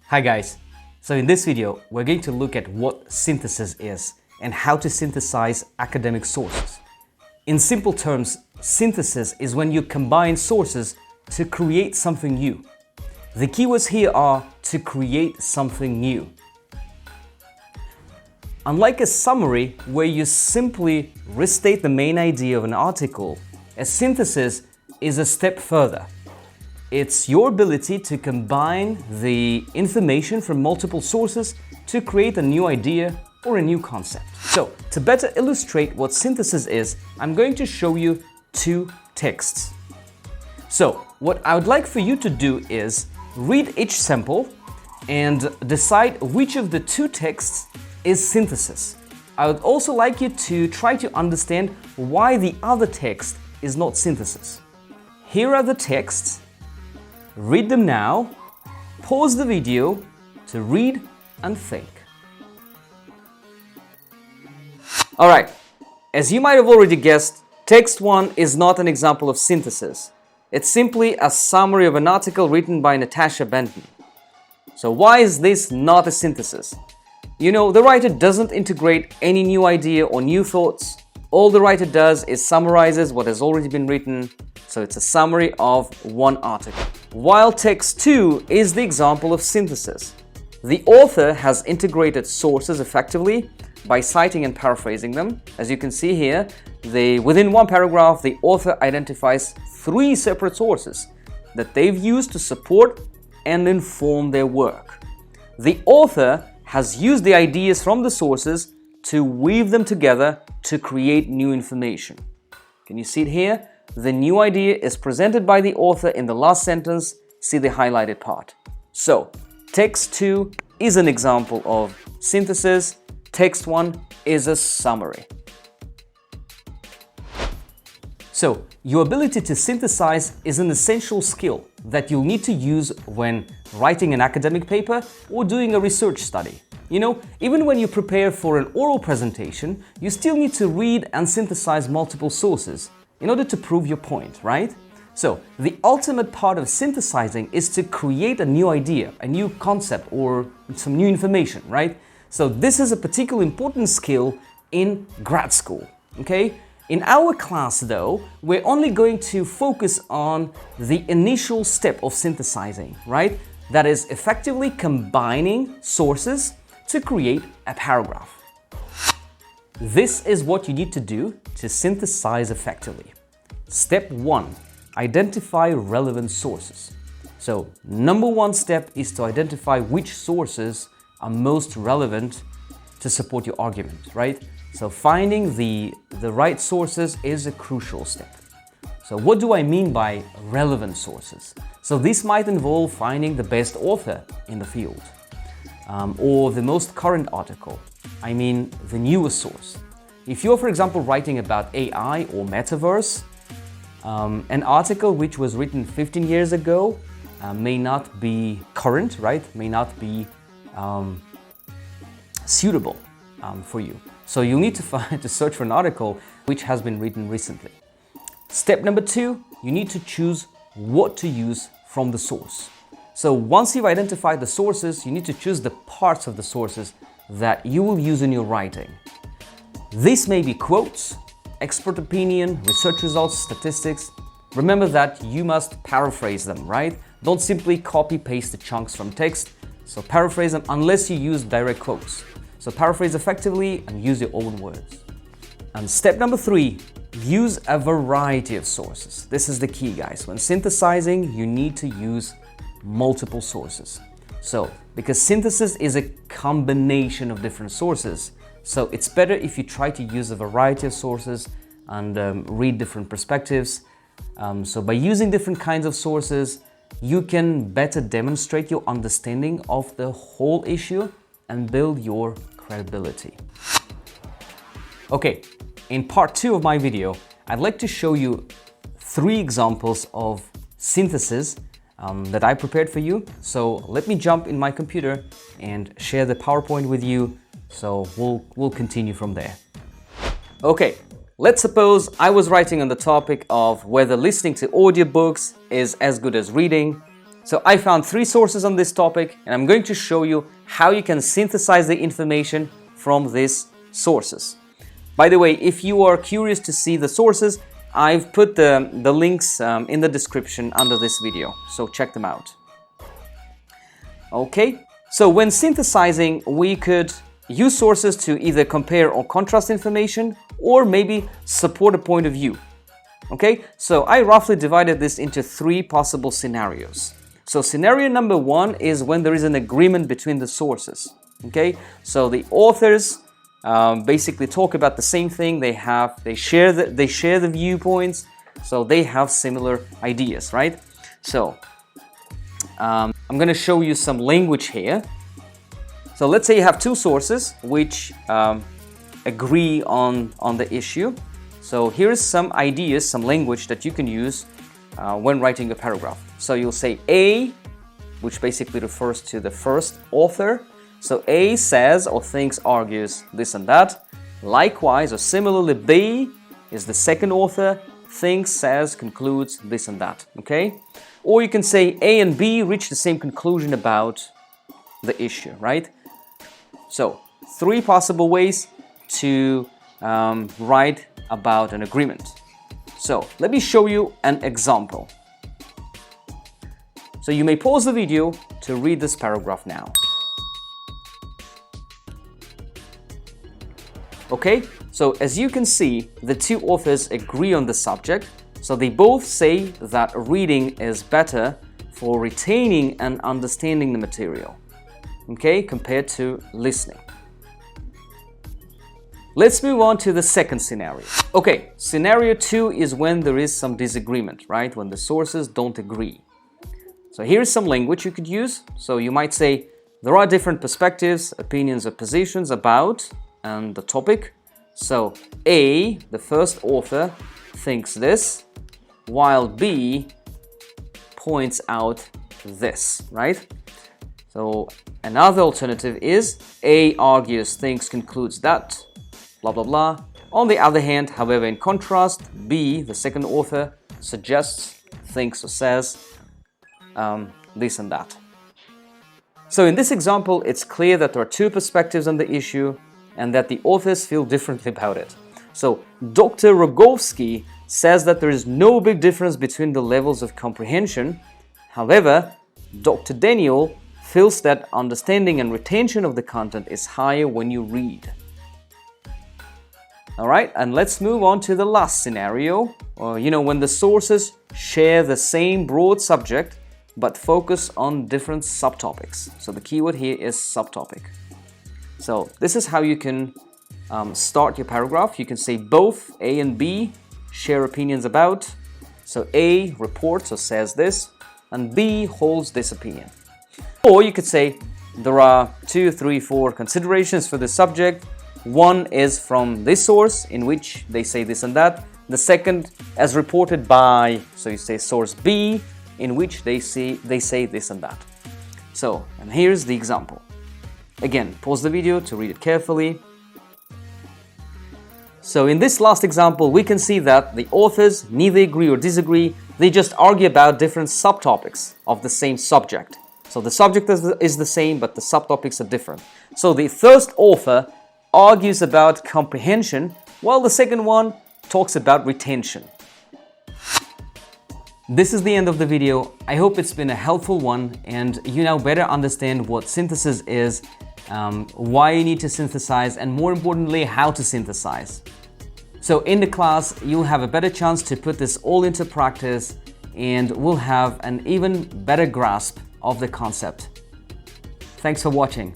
Hi guys, so in this video we're going to look at what synthesis is and how to synthesize academic sources. In simple terms, synthesis is when you combine sources to create something new. The keywords here are to create something new. Unlike a summary where you simply restate the main idea of an article, a synthesis is a step further. It's your ability to combine the information from multiple sources to create a new idea or a new concept. So, to better illustrate what synthesis is, I'm going to show you two texts. So, what I would like for you to do is read each sample and decide which of the two texts is synthesis. I would also like you to try to understand why the other text is not synthesis. Here are the texts. Read them now, pause the video to read and think. Alright, as you might have already guessed, text 1 is not an example of synthesis. It's simply a summary of an article written by Natasha Benton. So why is this not a synthesis? You know, the writer doesn't integrate any new idea or new thoughts. All the writer does is summarizes what has already been written, so it's a summary of one article. While text 2 is the example of synthesis. The author has integrated sources effectively by citing and paraphrasing them. As you can see here, within one paragraph, the author identifies 3 separate sources that they've used to support and inform their work. The author has used the ideas from the sources to weave them together to create new information. Can you see it here? The new idea is presented by the author in the last sentence. See the highlighted part. So, text 2 is an example of synthesis. Text 1 is a summary. So, your ability to synthesize is an essential skill that you'll need to use when writing an academic paper or doing a research study. You know, even when you prepare for an oral presentation, you still need to read and synthesize multiple sources in order to prove your point, right? So, the ultimate part of synthesizing is to create a new idea, a new concept, or some new information, right? So, this is a particularly important skill in grad school, okay? In our class, though, we're only going to focus on the initial step of synthesizing, right? That is effectively combining sources to create a paragraph. This is what you need to do to synthesize effectively. Step 1. Identify relevant sources. So, number 1 step is to identify which sources are most relevant to support your argument, right? So, finding the right sources is a crucial step. So, what do I mean by relevant sources? So, this might involve finding the best author in the field, or the most current article. I mean, the newest source. If you're, for example, writing about AI or metaverse, an article which was written 15 years ago may not be current, right? May not be suitable for you. So you need to search for an article which has been written recently. Step number 2, you need to choose what to use from the source. So once you've identified the sources, you need to choose the parts of the sources that you will use in your writing. This may be quotes, expert opinion, research results, statistics. Remember that you must paraphrase them, right? Don't simply copy-paste the chunks from text. So paraphrase them unless you use direct quotes. So paraphrase effectively and use your own words. And step number 3, use a variety of sources. This is the key, guys. When synthesizing, you need to use multiple sources. So, because synthesis is a combination of different sources, so it's better if you try to use a variety of sources and read different perspectives. So by using different kinds of sources, you can better demonstrate your understanding of the whole issue and build your credibility. Okay, in part 2 of my video, I'd like to show you 3 examples of synthesis that I prepared for you. So let me jump in my computer and share the PowerPoint with you. So we'll continue from there. Okay, let's suppose I was writing on the topic of whether listening to audiobooks is as good as reading. So I found 3 sources on this topic, and I'm going to show you how you can synthesize the information from these sources. By the way, if you are curious to see the sources, I've put the links in the description under this video, so check them out. Okay, so when synthesizing, we could use sources to either compare or contrast information, or maybe support a point of view. Okay, so I roughly divided this into 3 possible scenarios. So scenario number 1 is when there is an agreement between the sources. Okay, so the authors basically talk about the same thing. They share the viewpoints, so they have similar ideas, right? So I'm going to show you some language here. So let's say you have 2 sources which agree on the issue. So here's some ideas, some language that you can use when writing a paragraph. So you'll say A, which basically refers to the first author. So A says or thinks, argues this and that. Likewise or similarly, B is the second author, thinks, says, concludes this and that. Okay? Or you can say A and B reach the same conclusion about the issue, right? So 3 possible ways to write about an agreement. So let me show you an example. So you may pause the video to read this paragraph now. Okay, so as you can see, the 2 authors agree on the subject. So they both say that reading is better for retaining and understanding the material, okay, compared to listening. Let's move on to the second scenario. Okay, scenario 2 is when there is some disagreement, right? When the sources don't agree. So here's some language you could use. So you might say, there are different perspectives, opinions, or positions about and the topic. So A, the first author, thinks this, while B points out this, right? So another alternative is A argues, thinks, concludes that, blah, blah, blah. On the other hand, however, in contrast, B, the second author, suggests, thinks, or says this and that. So in this example, it's clear that there are 2 perspectives on the issue and that the authors feel differently about it. So Dr. Rogovsky says that there is no big difference between the levels of comprehension. However, Dr. Daniel feels that understanding and retention of the content is higher when you read. All right, and let's move on to the last scenario, when the sources share the same broad subject but focus on different subtopics. So the keyword here is subtopic. So this is how you can start your paragraph. You can say both A and B share opinions about. So A reports or says this, and B holds this opinion. Or you could say there are 2, 3, 4 considerations for the subject. One is from this source in which they say this and that. The second, as reported by, so you say source B, in which they say this and that. So, and here's the example. Again, pause the video to read it carefully. So in this last example, we can see that the authors neither agree or disagree. They just argue about different subtopics of the same subject. So the subject is the same, but the subtopics are different. So the first author argues about comprehension, while the second one talks about retention. This is the end of the video. I hope it's been a helpful one and you now better understand what synthesis is, why you need to synthesize, and more importantly, how to synthesize. So in the class, you'll have a better chance to put this all into practice and we'll have an even better grasp of the concept. Thanks for watching.